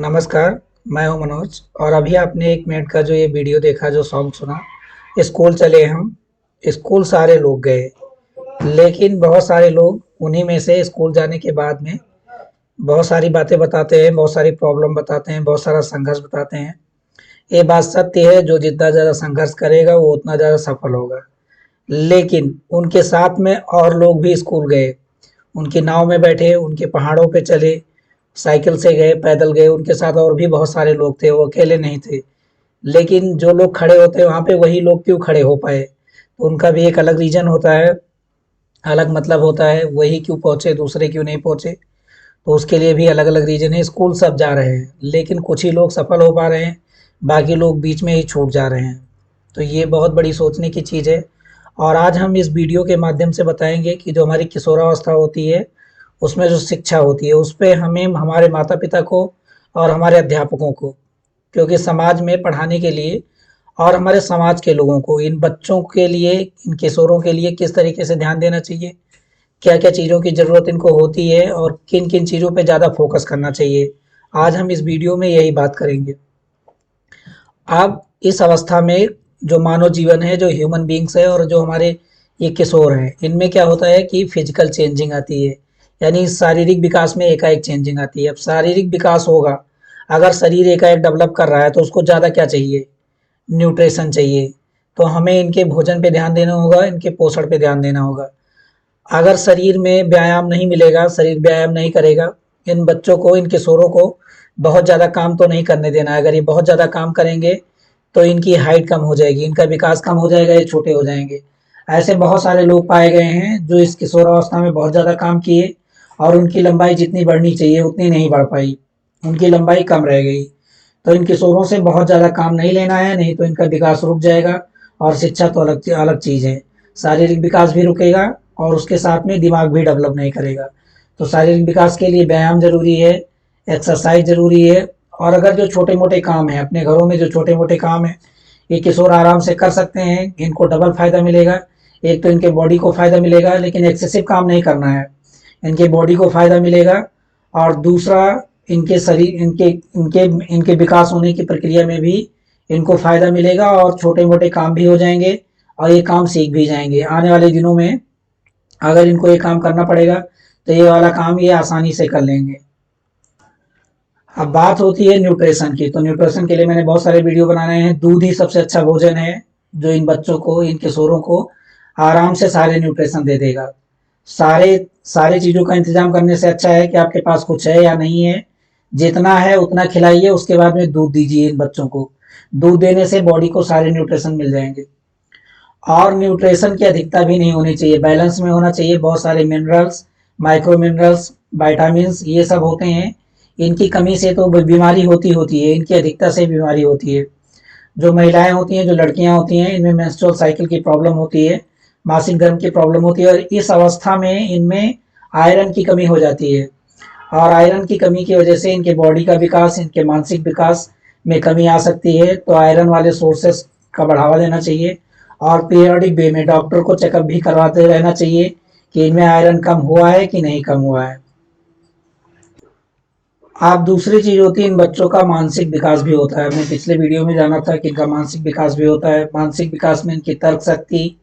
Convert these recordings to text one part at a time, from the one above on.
नमस्कार, मैं हूं मनोज और अभी आपने 1 मिनट का जो ये वीडियो देखा, जो सॉन्ग सुना, स्कूल चले हम, स्कूल सारे लोग गए। लेकिन बहुत सारे लोग उन्हीं में से स्कूल जाने के बाद में बहुत सारी बातें बताते हैं, बहुत सारी प्रॉब्लम बताते हैं, बहुत सारा संघर्ष बताते हैं। ये बात सत्य है, जो जितना ज़्यादा संघर्ष करेगा वो उतना ज़्यादा सफल होगा। लेकिन उनके साथ में और लोग भी स्कूल गए, उनकी नाव में बैठे, उनके पहाड़ों पे चले, साइकिल से गए, पैदल गए, उनके साथ और भी बहुत सारे लोग थे, वो अकेले नहीं थे। लेकिन जो लोग खड़े होते हैं वहाँ पे, वही लोग क्यों खड़े हो पाए? तो उनका भी एक अलग रीज़न होता है, अलग मतलब होता है, वही क्यों पहुँचे, दूसरे क्यों नहीं पहुँचे? तो उसके लिए भी अलग-अलग रीज़न है। स्कूल सब जा रहे हैं, लेकिन कुछ ही लोग सफल हो पा रहे हैं, बाकी लोग बीच में ही छूट जा रहे हैं। तो ये बहुत बड़ी सोचने की चीज़ है और आज हम इस वीडियो के माध्यम से बताएँगे कि जो हमारी किशोरावस्था होती है, उसमें जो शिक्षा होती है, उसपे हमें हमारे माता-पिता को और हमारे अध्यापकों को, क्योंकि समाज में पढ़ाने के लिए और हमारे समाज के लोगों को, इन बच्चों के लिए, इन किशोरों के लिए किस तरीके से ध्यान देना चाहिए, क्या-क्या चीज़ों की ज़रूरत इनको होती है और किन-किन चीज़ों पे ज़्यादा फ़ोकस करना चाहिए। आज हम इस वीडियो में यही बात करेंगे। अब इस अवस्था में जो मानव जीवन है, जो ह्यूमन बीइंग्स है और जो हमारे ये किशोर हैं, इनमें क्या होता है कि फिजिकल चेंजिंग आती है, यानी शारीरिक विकास में एकाएक चेंजिंग आती है। अब शारीरिक विकास होगा, अगर शरीर एकाएक डेवलप कर रहा है तो उसको ज़्यादा क्या चाहिए? न्यूट्रिशन चाहिए। तो हमें इनके भोजन पे ध्यान देना होगा, इनके पोषण पे ध्यान देना होगा। अगर शरीर में व्यायाम नहीं मिलेगा, शरीर व्यायाम नहीं करेगा, इन बच्चों को, इन किशोरों को बहुत ज़्यादा काम तो नहीं करने देना है। अगर ये बहुत ज़्यादा काम करेंगे, तो इनकी हाइट कम हो जाएगी, इनका विकास कम हो जाएगा, ये छोटे हो जाएँगे। ऐसे बहुत सारे लोग पाए गए हैं, जो इस किशोरावस्था में बहुत ज़्यादा काम किए और उनकी लंबाई जितनी बढ़नी चाहिए, उतनी नहीं बढ़ पाई। उनकी लंबाई कम रह गई। तो इन किशोरों से बहुत ज़्यादा काम नहीं लेना है, नहीं तो इनका विकास रुक जाएगा और शिक्षा तो अलग अलग चीज़ है। शारीरिक विकास भी रुकेगा और उसके साथ में दिमाग भी डेवलप नहीं करेगा। तो शारीरिक विकास के लिए व्यायाम ज़रूरी है, एक्सरसाइज ज़रूरी है और अगर जो छोटे-मोटे काम हैं, अपने घरों में जो छोटे-मोटे काम हैं, ये किशोर आराम से कर सकते हैं, इनको डबल फ़ायदा मिलेगा। एक तो इनके बॉडी को फ़ायदा मिलेगा, लेकिन एक्सेसिव काम नहीं करना है। इनके बॉडी को फ़ायदा मिलेगा और दूसरा, इनके शरीर, इनके इनके इनके विकास होने की प्रक्रिया में भी इनको फ़ायदा मिलेगा और छोटे-मोटे काम भी हो जाएँगे और ये काम सीख भी जाएँगे। आने वाले दिनों में अगर इनको ये काम करना पड़ेगा, तो ये वाला काम ये आसानी से कर लेंगे। अब बात होती है न्यूट्रिशन की, तो न्यूट्रिशन के लिए मैंने बहुत सारे वीडियो बनाए हैं। दूध ही सबसे अच्छा भोजन है, जो इन बच्चों को, इन किशोरों को आराम से सारे न्यूट्रिशन दे देगा। सारे सारी चीज़ों का इंतज़ाम करने से अच्छा है कि आपके पास कुछ है या नहीं है, जितना है उतना खिलाइए, उसके बाद में दूध दीजिए इन बच्चों को। दूध देने से बॉडी को सारे न्यूट्रिशन मिल जाएँगे और न्यूट्रिशन की अधिकता भी नहीं होनी चाहिए, बैलेंस में होना चाहिए। बहुत सारे मिनरल्स, माइक्रो मिनरल्स, विटामिन्स, ये सब होते हैं। इनकी कमी से तो बीमारी होती है, इनकी अधिकता से बीमारी होती है। जो महिलाएं होती हैं, जो लड़कियां होती हैं, इनमें मेंस्ट्रुअल साइकिल की प्रॉब्लम होती है, मासिक धर्म की प्रॉब्लम होती है और इस अवस्था में इनमें आयरन की कमी हो जाती है और आयरन की कमी की वजह से इनके बॉडी का विकास, इनके मानसिक विकास में कमी आ सकती है। तो आयरन वाले सोर्सेस का बढ़ावा देना चाहिए और पीरियोडिक वे में डॉक्टर को चेकअप भी करवाते रहना चाहिए कि इनमें आयरन कम हुआ है कि नहीं कम हुआ है। आप दूसरी चीज़ होती है, इन बच्चों का मानसिक विकास भी होता है। मैं पिछले वीडियो में जाना था कि इनका मानसिक विकास भी होता है। मानसिक विकास में इनकी तर्क शक्ति,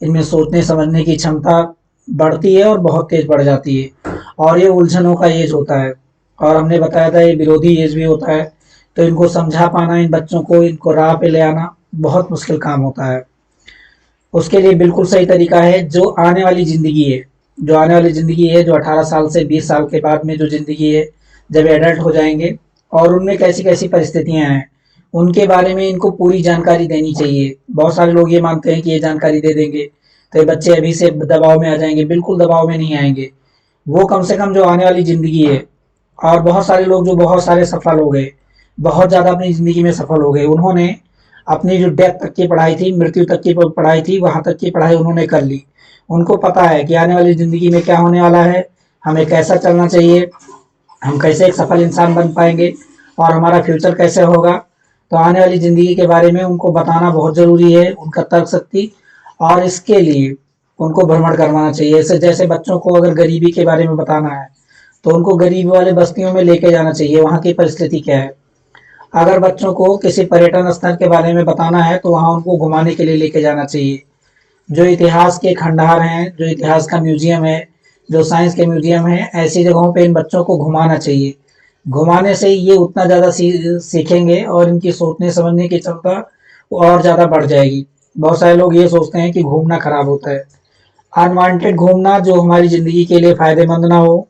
इनमें सोचने समझने की क्षमता बढ़ती है और बहुत तेज बढ़ जाती है और ये उलझनों का एज होता है और हमने बताया था ये विरोधी एज भी होता है। तो इनको समझा पाना, इन बच्चों को, इनको राह पे ले आना बहुत मुश्किल काम होता है। उसके लिए बिल्कुल सही तरीका है, जो आने वाली ज़िंदगी है, जो आने वाली ज़िंदगी है, जो 18 साल से 20 साल के बाद में जो ज़िंदगी है, जब एडल्ट हो जाएंगे और उनमें कैसी-कैसी परिस्थितियाँ हैं, उनके बारे में इनको पूरी जानकारी देनी चाहिए। बहुत सारे लोग ये मानते हैं कि ये जानकारी दे देंगे तो ये बच्चे अभी से दबाव में आ जाएंगे। बिल्कुल दबाव में नहीं आएंगे। वो कम से कम जो आने वाली ज़िंदगी है, और बहुत सारे लोग जो बहुत सारे सफल हो गए, बहुत ज़्यादा अपनी ज़िंदगी में सफल हो गए, उन्होंने अपनी जो डेथ तक की पढ़ाई थी, मृत्यु तक की पढ़ाई थी, वहाँ तक की पढ़ाई उन्होंने कर ली। उनको पता है कि आने वाली ज़िंदगी में क्या होने वाला है, हमें कैसा चलना चाहिए, हम कैसे एक सफल इंसान बन पाएंगे और हमारा फ्यूचर कैसे होगा। तो आने वाली ज़िंदगी के बारे में उनको बताना बहुत ज़रूरी है, उनका तर्क शक्ति, और इसके लिए उनको भ्रमण करवाना चाहिए। ऐसे जैसे बच्चों को अगर गरीबी के बारे में बताना है, तो उनको गरीबी वाले बस्तियों में लेके जाना चाहिए, वहाँ की परिस्थिति क्या है। अगर बच्चों को किसी पर्यटन स्थल के बारे में बताना है तो वहाँ उनको घुमाने के लिए लेके जाना चाहिए। जो इतिहास के खंडहर हैं, जो इतिहास का म्यूजियम है, जो साइंस के म्यूजियम है, ऐसी जगहों पे इन बच्चों को घुमाना चाहिए। घुमाने से ये उतना ज़्यादा सीखेंगे और इनकी सोचने समझने की क्षमता और ज़्यादा बढ़ जाएगी। बहुत सारे लोग ये सोचते हैं कि घूमना खराब होता है। अनवांटेड घूमना जो हमारी ज़िंदगी के लिए फ़ायदेमंद ना हो,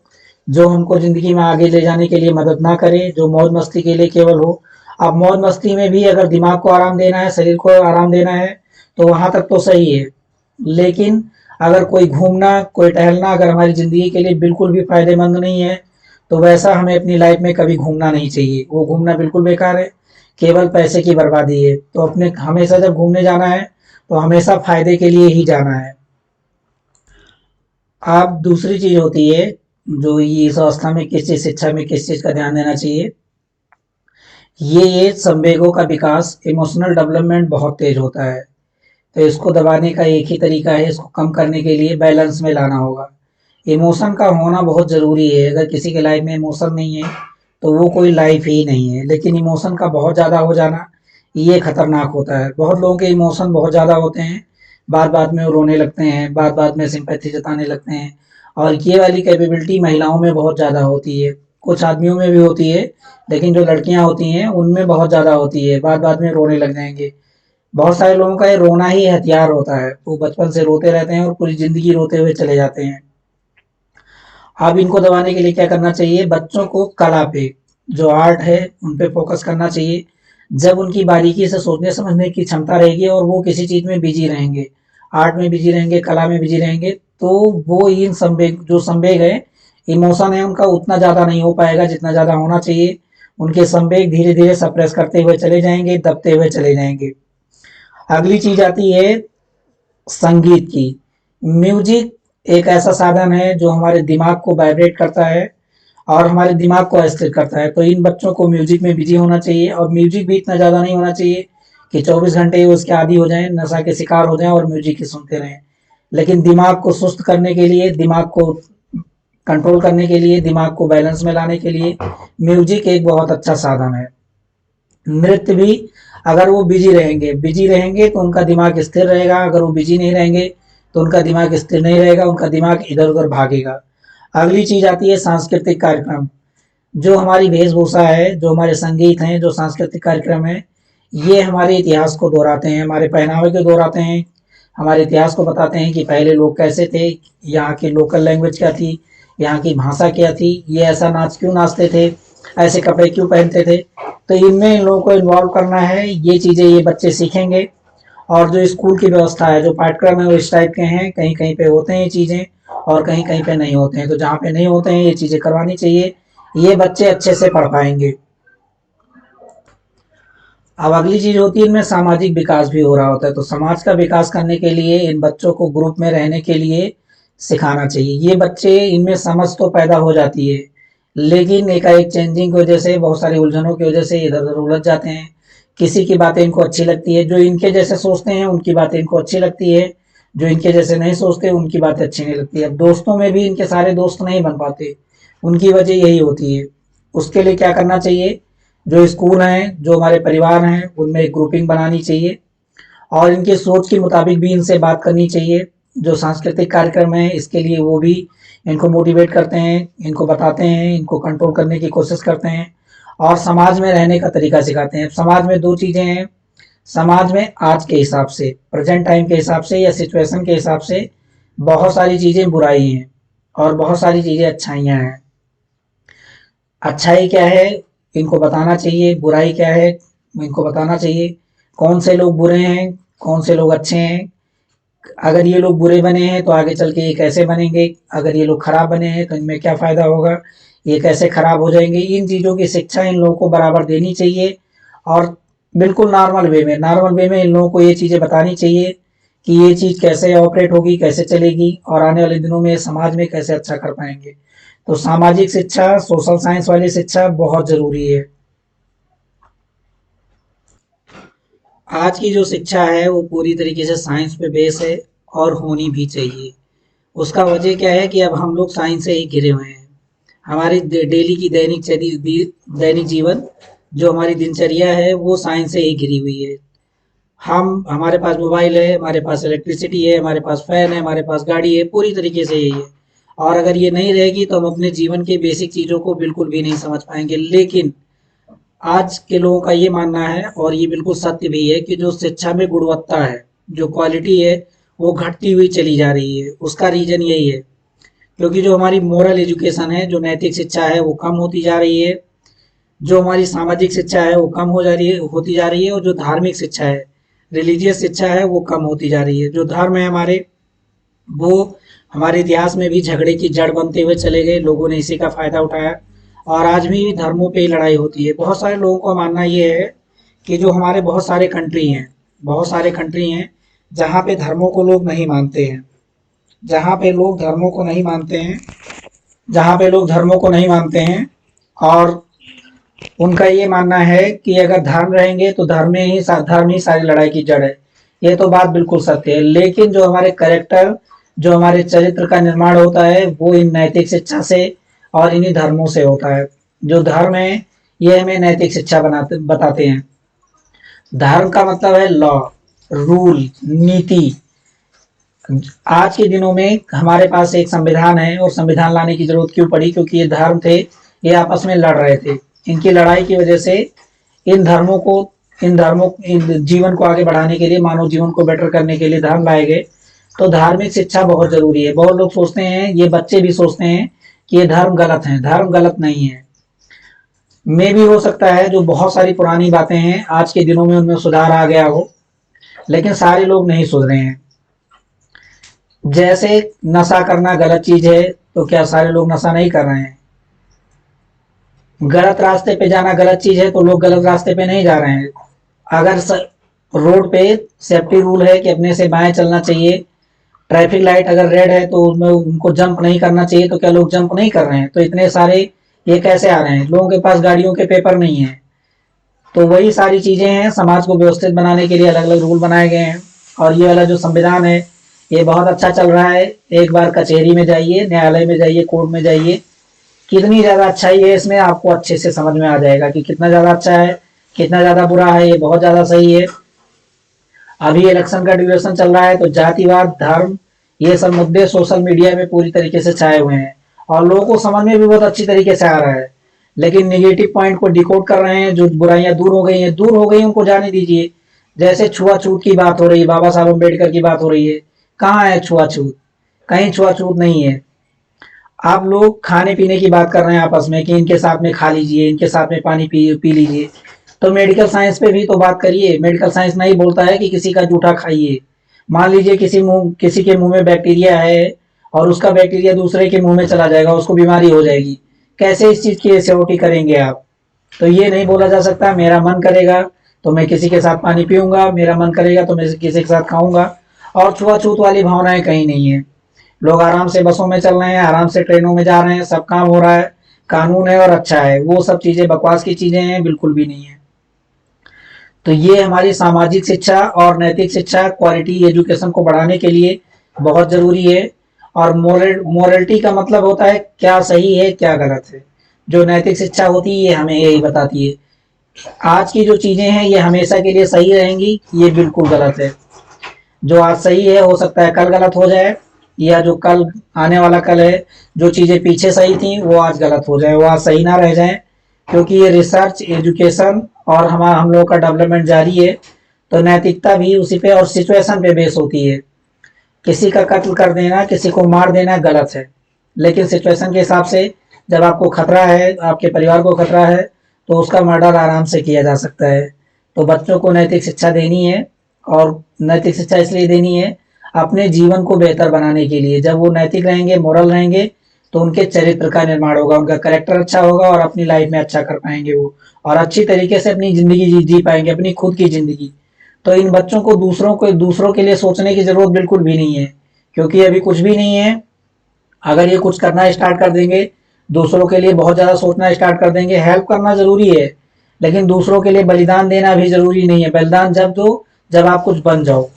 जो हमको ज़िंदगी में आगे ले जाने के लिए मदद ना करे, जो मौज मस्ती के लिए केवल हो। अब मौज मस्ती में भी अगर दिमाग को आराम देना है, शरीर को आराम देना है, तो वहाँ तक तो सही है। लेकिन अगर कोई घूमना, कोई टहलना अगर हमारी ज़िंदगी के लिए बिल्कुल भी फ़ायदेमंद नहीं है, तो वैसा हमें अपनी लाइफ में कभी घूमना नहीं चाहिए। वो घूमना बिल्कुल बेकार है, केवल पैसे की बर्बादी है। तो अपने हमेशा जब घूमने जाना है तो हमेशा फ़ायदे के लिए ही जाना है। अब दूसरी चीज़ होती है, जो ये इस अवस्था में किस चीज़, शिक्षा में किस चीज़ का ध्यान देना चाहिए। ये संवेगों का विकास, इमोशनल डेवलपमेंट बहुत तेज होता है। तो इसको दबाने का एक ही तरीका है, इसको कम करने के लिए बैलेंस में लाना होगा। इमोशन का होना बहुत ज़रूरी है। अगर किसी के लाइफ में इमोशन नहीं है तो वो कोई लाइफ ही नहीं है। लेकिन इमोशन का बहुत ज़्यादा हो जाना ये खतरनाक होता है। बहुत लोगों के इमोशन बहुत ज़्यादा होते हैं, बात बात में वो रोने लगते हैं, बात बात में सिंपैथी जताने लगते हैं। और ये वाली कैपेबिलिटी महिलाओं में बहुत ज़्यादा होती है, कुछ आदमियों में भी होती है, लेकिन जो लड़कियां होती हैं उनमें बहुत ज़्यादा होती है, बात बात में रोने लग जाएंगे। बहुत सारे लोगों का ये रोना ही हथियार होता है, वो बचपन से रोते रहते हैं और पूरी ज़िंदगी रोते हुए चले जाते हैं। अब इनको दबाने के लिए क्या करना चाहिए, बच्चों को कला पे, जो आर्ट है उन पे फोकस करना चाहिए। जब उनकी बारीकी से सोचने समझने की क्षमता रहेगी और वो किसी चीज़ में बिजी रहेंगे, आर्ट में बिजी रहेंगे, कला में बिजी रहेंगे, तो वो इन संवेग, जो संवेग है, इमोशन है उनका, उतना ज़्यादा नहीं हो पाएगा जितना ज़्यादा होना चाहिए। उनके संवेग धीरे धीरे सप्रेस करते हुए चले जाएंगे, दबते हुए चले जाएंगे। अगली चीज आती है संगीत की। म्यूजिक एक ऐसा साधन है जो हमारे दिमाग को वाइब्रेट करता है और हमारे दिमाग को अस्थिर करता है। तो इन बच्चों को म्यूजिक में बिजी होना चाहिए, और म्यूजिक भी इतना ज़्यादा नहीं होना चाहिए कि 24 घंटे उसके आदी हो जाएं, नशा के शिकार हो जाएं और म्यूजिक ही सुनते रहें। लेकिन दिमाग को सुस्त करने के लिए, दिमाग को कंट्रोल करने के लिए, दिमाग को बैलेंस में लाने के लिए म्यूजिक एक बहुत अच्छा साधन है। नृत्य भी, अगर वो बिजी रहेंगे तो उनका दिमाग स्थिर रहेगा। अगर वो बिजी नहीं रहेंगे तो उनका दिमाग स्थिर नहीं रहेगा, उनका दिमाग इधर उधर भागेगा। अगली चीज आती है सांस्कृतिक कार्यक्रम। जो हमारी वेशभूषा है, जो हमारे संगीत हैं, जो सांस्कृतिक कार्यक्रम है, ये हमारे इतिहास को दोहराते हैं, हमारे पहनावे को दोहराते हैं, हमारे इतिहास को बताते हैं कि पहले लोग कैसे थे, यहाँ की लोकल लैंग्वेज क्या थी, यहाँ की भाषा क्या थी, ये ऐसा नाच क्यों नाचते थे, ऐसे कपड़े क्यों पहनते थे। तो इनमें इन लोगों को इन्वॉल्व करना है, ये चीज़ें ये बच्चे सीखेंगे। और जो स्कूल की व्यवस्था है, जो पाठ्यक्रम है, वो इस टाइप के हैं, कहीं कहीं पे होते हैं ये चीज़ें और कहीं कहीं पे नहीं होते हैं। तो जहाँ पे नहीं होते हैं ये चीज़ें करवानी चाहिए, ये बच्चे अच्छे से पढ़ पाएंगे। अब अगली चीज होती है, इनमें सामाजिक विकास भी हो रहा होता है। तो समाज का विकास करने के लिए इन बच्चों को ग्रुप में रहने के लिए सिखाना चाहिए। ये बच्चे, इनमें समझ तो पैदा हो जाती है, लेकिन एकाएक चेंजिंग की वजह से, बहुत सारी उलझनों की वजह से इधर उधर उलझ जाते हैं। किसी की बातें इनको अच्छी लगती है, जो इनके जैसे सोचते हैं उनकी बातें इनको अच्छी लगती है, जो इनके जैसे नहीं सोचते उनकी बातें अच्छी नहीं लगती है। अब दोस्तों में भी इनके सारे दोस्त नहीं बन पाते, उनकी वजह यही होती है। उसके लिए क्या करना चाहिए, जो स्कूल हैं, जो हमारे परिवार हैं, उनमें एक ग्रुपिंग बनानी चाहिए और इनके सोच के मुताबिक भी इनसे बात करनी चाहिए। जो सांस्कृतिक कार्यक्रम है इसके लिए वो भी इनको मोटिवेट करते हैं, इनको बताते हैं, इनको कंट्रोल करने की कोशिश करते हैं और समाज में रहने का तरीका सिखाते हैं। समाज में दो चीज़ें हैं, समाज में आज के हिसाब से, प्रेजेंट टाइम के हिसाब से या सिचुएशन के हिसाब से बहुत सारी चीज़ें बुराई हैं और बहुत सारी चीज़ें अच्छाइयाँ हैं। अच्छाई क्या है इनको बताना चाहिए, बुराई क्या है इनको बताना चाहिए, कौन से लोग बुरे हैं, कौन से लोग अच्छे हैं, अगर ये लोग बुरे बने हैं तो आगे चल के ये कैसे बनेंगे, अगर ये लोग खराब बने हैं तो इनमें क्या फ़ायदा होगा, ये कैसे खराब हो जाएंगे। इन चीज़ों की शिक्षा इन लोगों को बराबर देनी चाहिए और बिल्कुल नॉर्मल वे में इन लोगों को ये चीज़ें बतानी चाहिए कि ये चीज़ कैसे ऑपरेट होगी, कैसे चलेगी और आने वाले दिनों में समाज में कैसे अच्छा कर पाएंगे। तो सामाजिक शिक्षा, सोशल साइंस वाली शिक्षा बहुत ज़रूरी है। आज की जो शिक्षा है वो पूरी तरीके से साइंस पे बेस है और होनी भी चाहिए। उसका वजह क्या है कि अब हम लोग साइंस से ही घिरे हुए हैं। हमारी डेली की दैनिक जीवन जो हमारी दिनचर्या है वो साइंस से ही घिरी हुई है। हम हमारे पास मोबाइल है, हमारे पास इलेक्ट्रिसिटी है, हमारे पास फैन है, हमारे पास गाड़ी है, पूरी तरीके से यही है। और अगर ये नहीं रहेगी तो हम अपने जीवन के बेसिक चीज़ों को बिल्कुल भी नहीं समझ पाएंगे। लेकिन आज के लोगों का ये मानना है और ये बिल्कुल सत्य भी है कि जो शिक्षा में गुणवत्ता है, जो क्वालिटी है, वो घटती हुई चली जा रही है। उसका रीजन यही है क्योंकि जो हमारी मोरल एजुकेशन है, जो नैतिक शिक्षा है, वो कम होती जा रही है। जो हमारी सामाजिक शिक्षा है वो कम हो जा रही है होती जा रही है, और जो धार्मिक शिक्षा है, रिलीजियस शिक्षा है, वो कम होती जा रही है। जो धर्म है हमारे, वो हमारे इतिहास में भी झगड़े की जड़ बनते हुए चले गए। लोगों ने इसी का फायदा उठाया और आज भी धर्मों पे ही लड़ाई होती है। बहुत सारे लोगों का मानना ये है कि जो हमारे बहुत सारे कंट्री हैं जहाँ पे धर्मों को लोग नहीं मानते हैं, जहाँ पे लोग धर्मों को नहीं मानते हैं, जहाँ पे लोग धर्मों को नहीं मानते हैं, और उनका ये मानना है कि अगर धर्म रहेंगे तो धर्म ही सारी लड़ाई की जड़ है। ये तो बात बिल्कुल सत्य है। लेकिन जो हमारे कैरेक्टर, जो हमारे चरित्र का निर्माण होता है वो इन नैतिक शिक्षा से और इन्हीं धर्मों से होता है। जो धर्म है ये हमें नैतिक शिक्षा बताते हैं। धर्म का मतलब है लॉ, रूल, नीति। आज के दिनों में हमारे पास एक संविधान है और संविधान लाने की जरूरत क्यों पड़ी? क्योंकि ये धर्म थे, ये आपस में लड़ रहे थे। इनकी लड़ाई की वजह से इन धर्मों को इन जीवन को आगे बढ़ाने के लिए, मानव जीवन को बेटर करने के लिए धर्म लाए गए। तो धार्मिक शिक्षा बहुत जरूरी है। बहुत लोग सोचते हैं, ये बच्चे भी सोचते हैं कि ये धर्म गलत है। धर्म गलत नहीं है। मे भी हो सकता है जो बहुत सारी पुरानी बातें हैं आज के दिनों में उनमें सुधार आ गया हो, लेकिन सारे लोग नहीं सुधरे हैं। जैसे नशा करना गलत चीज है, तो क्या सारे लोग नशा नहीं कर रहे हैं? गलत रास्ते पे जाना गलत चीज है तो लोग गलत रास्ते पे नहीं जा रहे हैं। अगर रोड पे सेफ्टी रूल है कि अपने से बाएं चलना चाहिए, ट्रैफिक लाइट अगर रेड है तो उनमें उनको जंप नहीं करना चाहिए, तो क्या लोग जंप नहीं कर रहे हैं? तो इतने सारे ये कैसे आ रहे हैं? लोगों के पास गाड़ियों के पेपर नहीं है। तो वही सारी चीजें हैं, समाज को व्यवस्थित बनाने के लिए अलग अलग रूल बनाए गए हैं। और ये वाला जो संविधान है ये बहुत अच्छा चल रहा है। एक बार कचहरी में जाइए, न्यायालय में जाइए, कोर्ट में जाइए, कितनी ज्यादा अच्छाई है इसमें आपको अच्छे से समझ में आ जाएगा कि कितना ज्यादा अच्छा है, कितना ज्यादा बुरा है। ये बहुत ज्यादा सही है। अभी इलेक्शन का ड्यूरेशन चल रहा है तो जातिवाद, धर्म, ये सब मुद्दे सोशल मीडिया में पूरी तरीके से छाए हुए हैं और लोगों को समझ में भी बहुत अच्छी तरीके से आ रहा है। लेकिन निगेटिव पॉइंट को डिकोड कर रहे हैं। जो बुराइयां दूर हो गई हैं, दूर हो गई, उनको जाने दीजिए। जैसे छुआछूत की बात हो रही है, बाबा साहब अम्बेडकर की बात हो रही है, कहाँ है छुआछूत? कहीं छुआछूत नहीं है। आप लोग खाने पीने की बात कर रहे हैं आपस में कि इनके साथ में खा लीजिए, इनके साथ में पानी पी लीजिए। तो मेडिकल साइंस पे भी तो बात करिए। मेडिकल साइंस नहीं बोलता है कि किसी का जूठा खाइए। मान लीजिए किसी के मुंह में बैक्टीरिया है और उसका बैक्टीरिया दूसरे के मुंह में चला जाएगा, उसको बीमारी हो जाएगी। कैसे इस चीज की सिक्योरिटी करेंगे आप? तो ये नहीं बोला जा सकता मेरा मन करेगा तो मैं किसी के साथ पानी पीऊंगा, मेरा मन करेगा तो मैं किसी के साथ खाऊंगा। और छुआछूत वाली भावनाएं कहीं नहीं है। लोग आराम से बसों में चल रहे हैं, आराम से ट्रेनों में जा रहे हैं, सब काम हो रहा है, कानून है और अच्छा है। वो सब चीजें बकवास की चीजें हैं, बिल्कुल भी नहीं है। तो ये हमारी सामाजिक शिक्षा और नैतिक शिक्षा, क्वालिटी एजुकेशन को बढ़ाने के लिए बहुत जरूरी है। और मोरलिटी का मतलब होता है क्या सही है क्या गलत है। जो नैतिक शिक्षा होती है ये हमें यही बताती है। आज की जो चीजें हैं ये हमेशा के लिए सही रहेंगी, ये बिल्कुल गलत है। जो आज सही है हो सकता है कल गलत हो जाए, या जो कल आने वाला कल है, जो चीजें पीछे सही थी वो आज गलत हो जाए, वो आज सही ना रह जाए। क्योंकि ये रिसर्च, एजुकेशन और हम लोगों का डेवलपमेंट जारी है। तो नैतिकता भी उसी पे और सिचुएशन पे बेस होती है। किसी का कत्ल कर देना, किसी को मार देना गलत है, लेकिन सिचुएशन के हिसाब से जब आपको खतरा है, आपके परिवार को खतरा है, तो उसका मर्डर आराम से किया जा सकता है। तो बच्चों को नैतिक शिक्षा देनी है, और नैतिक शिक्षा इसलिए देनी है अपने जीवन को बेहतर बनाने के लिए। जब वो नैतिक रहेंगे, मोरल रहेंगे, तो उनके चरित्र का निर्माण होगा, उनका करेक्टर अच्छा होगा और अपनी लाइफ में अच्छा कर पाएंगे वो, और अच्छी तरीके से अपनी जिंदगी जी पाएंगे, अपनी खुद की जिंदगी। तो इन बच्चों को दूसरों के लिए सोचने की जरूरत बिल्कुल भी नहीं है, क्योंकि अभी कुछ भी नहीं है। अगर ये कुछ करना स्टार्ट कर देंगे, दूसरों के लिए बहुत ज्यादा सोचना स्टार्ट कर देंगे। हेल्प करना जरूरी है, लेकिन दूसरों के लिए बलिदान देना भी जरूरी नहीं है। बलिदान जब दो जब आप कुछ बन जाओ।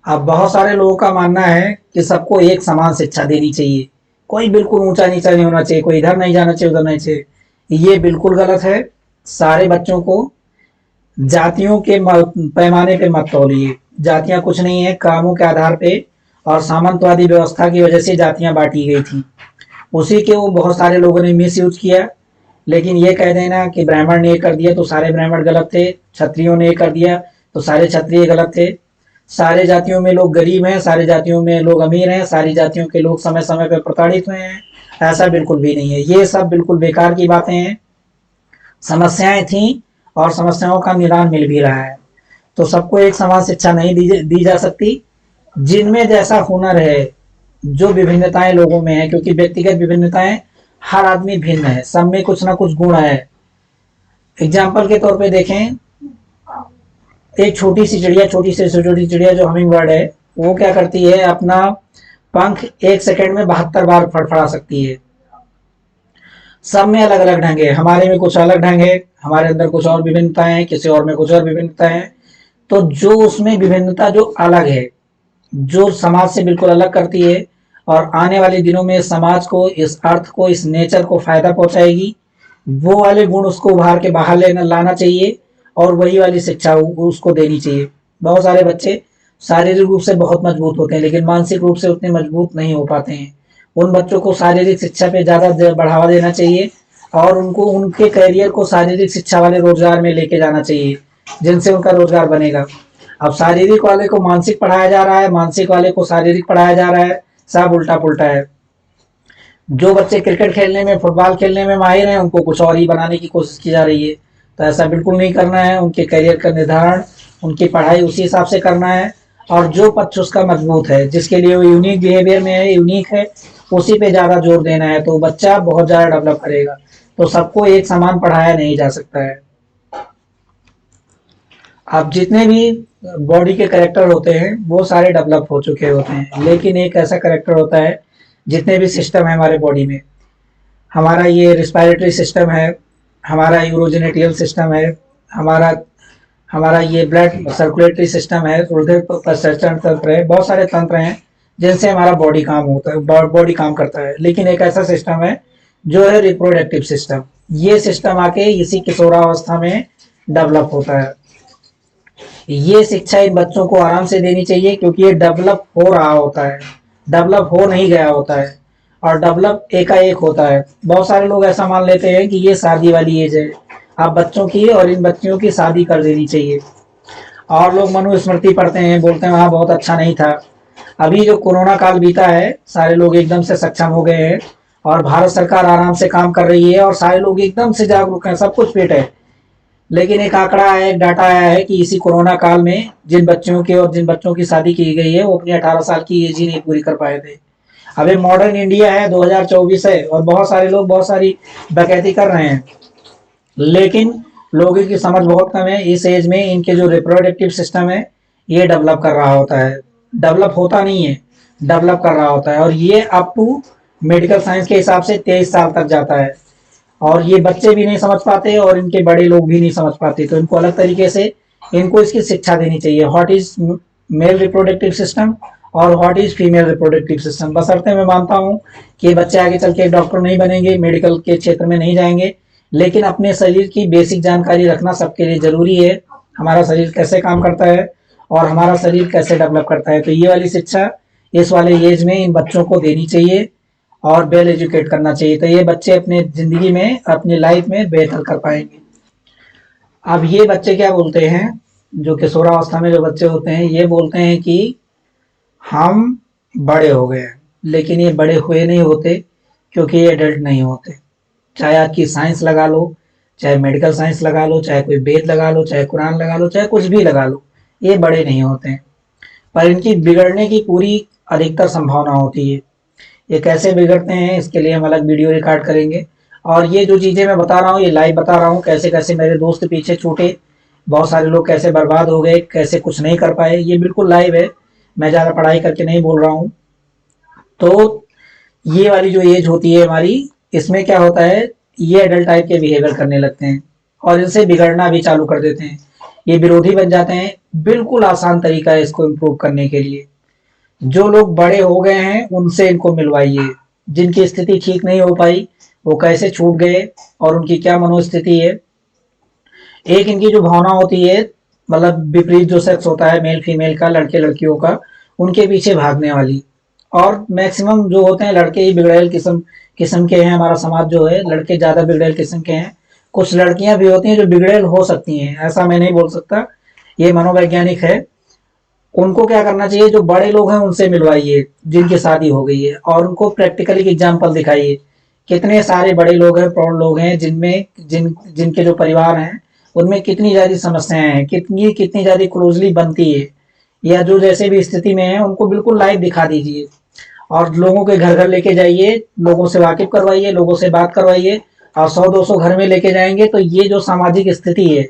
अब बहुत सारे लोगों का मानना है कि सबको एक समान शिक्षा देनी चाहिए, कोई बिल्कुल ऊंचा नीचा नहीं होना चाहिए, कोई इधर नहीं जाना चाहिए उधर नहीं चाहिए, ये बिल्कुल गलत है। सारे बच्चों को जातियों के पैमाने पे मत तौलिए। जातियां कुछ नहीं है, कामों के आधार पे और सामंतवादी व्यवस्था की वजह से जातियां बांटी गई थी, उसी के वो बहुत सारे लोगों ने मिस यूज किया। लेकिन ये कह देना कि ब्राह्मण ने ये कर दिया तो सारे ब्राह्मण गलत थे, क्षत्रियों ने ये कर दिया तो सारे क्षत्रिय गलत थे, सारे जातियों में लोग गरीब हैं, सारे जातियों में लोग अमीर हैं, सारी जातियों के लोग समय समय पर प्रताड़ित हुए हैं, ऐसा बिल्कुल भी नहीं है। ये सब बिल्कुल बेकार की बातें हैं। समस्याएं थी और समस्याओं का निदान मिल भी रहा है। तो सबको एक समान शिक्षा नहीं दी जा सकती। जिनमें जैसा हुनर है, जो विभिन्नताएं लोगों में है, क्योंकि व्यक्तिगत विभिन्नताएं, हर आदमी भिन्न है, सब में कुछ ना कुछ गुण है। एग्जाम्पल के तौर पे देखें, एक छोटी सी चिड़िया, छोटी से छोटी चिड़िया जो हमिंग बर्ड है, वो क्या करती है, अपना पंख 1 सेकंड में 72 बार फड़फड़ा सकती है। सब में अलग अलग ढंग है, हमारे में कुछ अलग ढंग है, हमारे अंदर कुछ और विभिन्नताएं हैं, किसी और में कुछ और विभिन्नताएं हैं। तो जो उसमें विभिन्नता जो अलग है, जो समाज से बिल्कुल अलग करती है और आने वाले दिनों में समाज को, इस अर्थ को, इस नेचर को फायदा पहुंचाएगी, वो वाले गुण उसको उभार के बाहर लेना लाना चाहिए और वही वाली शिक्षा उसको देनी चाहिए। बहुत सारे बच्चे शारीरिक रूप से बहुत मजबूत होते हैं लेकिन मानसिक रूप से उतने मजबूत नहीं हो पाते हैं। उन बच्चों को शारीरिक शिक्षा पे ज़्यादा बढ़ावा देना चाहिए और उनको उनके करियर को शारीरिक शिक्षा वाले रोजगार में लेके जाना चाहिए, जिनसे उनका रोजगार बनेगा। अब शारीरिक वाले को मानसिक पढ़ाया जा रहा है, मानसिक वाले को शारीरिक पढ़ाया जा रहा है, सब उल्टा पुल्टा है। जो बच्चे क्रिकेट खेलने में, फुटबॉल खेलने में माहिर हैं, उनको कुछ और ही बनाने की कोशिश की जा रही है। तो ऐसा बिल्कुल नहीं करना है। उनके करियर का निर्धारण, उनकी पढ़ाई उसी हिसाब से करना है और जो पक्ष उसका मजबूत है, जिसके लिए वो यूनिक बिहेवियर में है, यूनिक है, उसी पे ज़्यादा जोर देना है, तो बच्चा बहुत ज़्यादा डेवलप करेगा। तो सबको एक समान पढ़ाया नहीं जा सकता है। अब जितने भी बॉडी के करेक्टर होते हैं वो सारे डेवलप हो चुके होते हैं, लेकिन एक ऐसा करेक्टर होता है, जितने भी सिस्टम है हमारे बॉडी में, हमारा ये रिस्पायरेटरी सिस्टम है, हमारा यूरोजेनेटियल सिस्टम है, हमारा हमारा ये ब्लड सर्कुलेटरी सिस्टम है, हृदय प्रसंचरण तंत्र है, बहुत सारे तंत्र हैं जिनसे हमारा बॉडी काम होता है, बॉडी काम करता है। लेकिन एक ऐसा सिस्टम है जो है रिप्रोडक्टिव सिस्टम। ये सिस्टम आके इसी किशोरावस्था में डेवलप होता है। ये शिक्षा इन बच्चों को आराम से देनी चाहिए क्योंकि ये डेवलप हो रहा होता है, डेवलप हो नहीं गया होता है और डेवलप एकाएक होता है। बहुत सारे लोग ऐसा मान लेते हैं कि ये शादी वाली एज है, आप बच्चों की और इन बच्चियों की शादी कर देनी चाहिए। और लोग मनुस्मृति पढ़ते हैं, बोलते हैं वहाँ बहुत अच्छा नहीं था। अभी जो कोरोना काल बीता है, सारे लोग एकदम से सक्षम हो गए हैं और भारत सरकार आराम से काम कर रही है और सारे लोग एकदम से जागरूक हैं, सब कुछ फिट है। लेकिन एक आंकड़ा है, एक डाटा आया है कि इसी कोरोना काल में जिन बच्चों के और जिन बच्चों की शादी की गई है वो अपनी 18 साल की एज ही नहीं पूरी कर पाए थे। अब ये मॉडर्न इंडिया है, 2024 है और बहुत सारे लोग बहुत सारी डकैती कर रहे हैं, लेकिन लोगों की समझ बहुत कम है। इस एज में इनके जो रिप्रोडक्टिव सिस्टम है ये डेवलप कर रहा होता है, डेवलप होता नहीं है, डेवलप कर रहा होता है और ये अप टू मेडिकल साइंस के हिसाब से 23 साल तक जाता है और ये बच्चे भी नहीं समझ पाते और इनके बड़े लोग भी नहीं समझ पाते। तो इनको अलग तरीके से इनको इसकी शिक्षा देनी चाहिए, what is male reproductive system और what is female reproductive system. बशर्ते मैं मानता हूँ कि बच्चे आगे चल के डॉक्टर नहीं बनेंगे, मेडिकल के क्षेत्र में नहीं जाएंगे, लेकिन अपने शरीर की बेसिक जानकारी रखना सबके लिए जरूरी है। हमारा शरीर कैसे काम करता है और हमारा शरीर कैसे डेवलप करता है, तो ये वाली शिक्षा इस वाले एज में इन बच्चों को देनी चाहिए और वेल एजुकेट करना चाहिए, तो ये बच्चे अपने जिंदगी में, अपनी लाइफ में बेहतर कर पाएंगे। अब ये बच्चे क्या बोलते हैं, जो किशोरावस्था में जो बच्चे होते हैं, ये बोलते हैं कि हम बड़े हो गए हैं, लेकिन ये बड़े हुए नहीं होते क्योंकि ये एडल्ट नहीं होते। चाहे आपकी साइंस लगा लो, चाहे मेडिकल साइंस लगा लो, चाहे कोई वेद लगा लो, चाहे कुरान लगा लो, चाहे कुछ भी लगा लो, ये बड़े नहीं होते हैं, पर इनकी बिगड़ने की पूरी अधिकतर संभावना होती है। ये कैसे बिगड़ते हैं इसके लिए हम अलग वीडियो रिकॉर्ड करेंगे। और ये जो चीज़ें मैं बता रहा हूँ ये लाइव बता रहा हूँ, कैसे कैसे मेरे दोस्त पीछे छूटे, बहुत सारे लोग कैसे बर्बाद हो गए, कैसे कुछ नहीं कर पाए, ये बिल्कुल लाइव है, मैं ज़्यादा पढ़ाई करके नहीं बोल रहा हूँ। तो ये वाली जो एज होती है हमारी, इसमें क्या होता है, ये एडल्ट टाइप के बिहेवियर करने लगते हैं और इनसे बिगड़ना भी चालू कर देते हैं, ये विरोधी बन जाते हैं। बिल्कुल आसान तरीका है इसको इम्प्रूव करने के लिए, जो लोग बड़े हो गए हैं उनसे इनको मिलवाइए, जिनकी स्थिति ठीक नहीं हो पाई, वो कैसे छूट गए और उनकी क्या मनोस्थिति है। एक इनकी जो भावना होती है, मतलब विपरीत जो सेक्स होता है मेल फीमेल का, लड़के लड़कियों का, उनके पीछे भागने वाली। और मैक्सिमम जो होते हैं लड़के ही बिगड़ैल किस्म किस्म के हैं। हमारा समाज जो है लड़के ज्यादा बिगड़ैल किस्म के हैं। कुछ लड़कियां भी होती हैं जो बिगड़ैल हो सकती हैं, ऐसा मैं नहीं बोल सकता, ये मनोवैज्ञानिक है। उनको क्या करना चाहिए, जो बड़े लोग हैं उनसे मिलवाइए जिनकी शादी हो गई है, और उनको प्रैक्टिकली एग्जाम्पल दिखाइए। कितने सारे बड़े लोग हैं, प्रौढ़ लोग हैं, जिनके जो परिवार हैं उनमें कितनी ज्यादा समस्याएं हैं, कितनी कितनी ज्यादा क्लोजली बनती है, या जो जैसे भी स्थिति में है उनको बिल्कुल लाइव दिखा दीजिए। और लोगों के घर घर लेके जाइए, लोगों से वाकिफ करवाइए, लोगों से बात करवाइए। और 100-200 घर में लेके जाएंगे तो ये जो सामाजिक स्थिति है,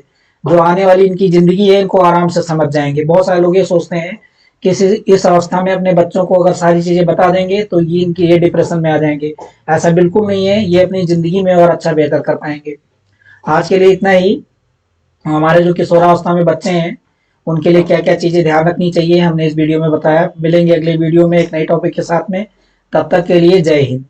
जो आने वाली इनकी जिंदगी है, इनको आराम से समझ जाएंगे। बहुत सारे लोग ये सोचते हैं कि इस अवस्था में अपने बच्चों को अगर सारी चीजें बता देंगे तो ये डिप्रेशन में आ जाएंगे। ऐसा बिल्कुल नहीं है, ये अपनी जिंदगी में और अच्छा बेहतर कर पाएंगे। आज के लिए इतना ही। हमारे जो किशोरावस्था में बच्चे हैं उनके लिए क्या क्या चीजें ध्यान रखनी चाहिए हमने इस वीडियो में बताया। मिलेंगे अगले वीडियो में एक नए टॉपिक के साथ में। तब तक के लिए जय हिंद।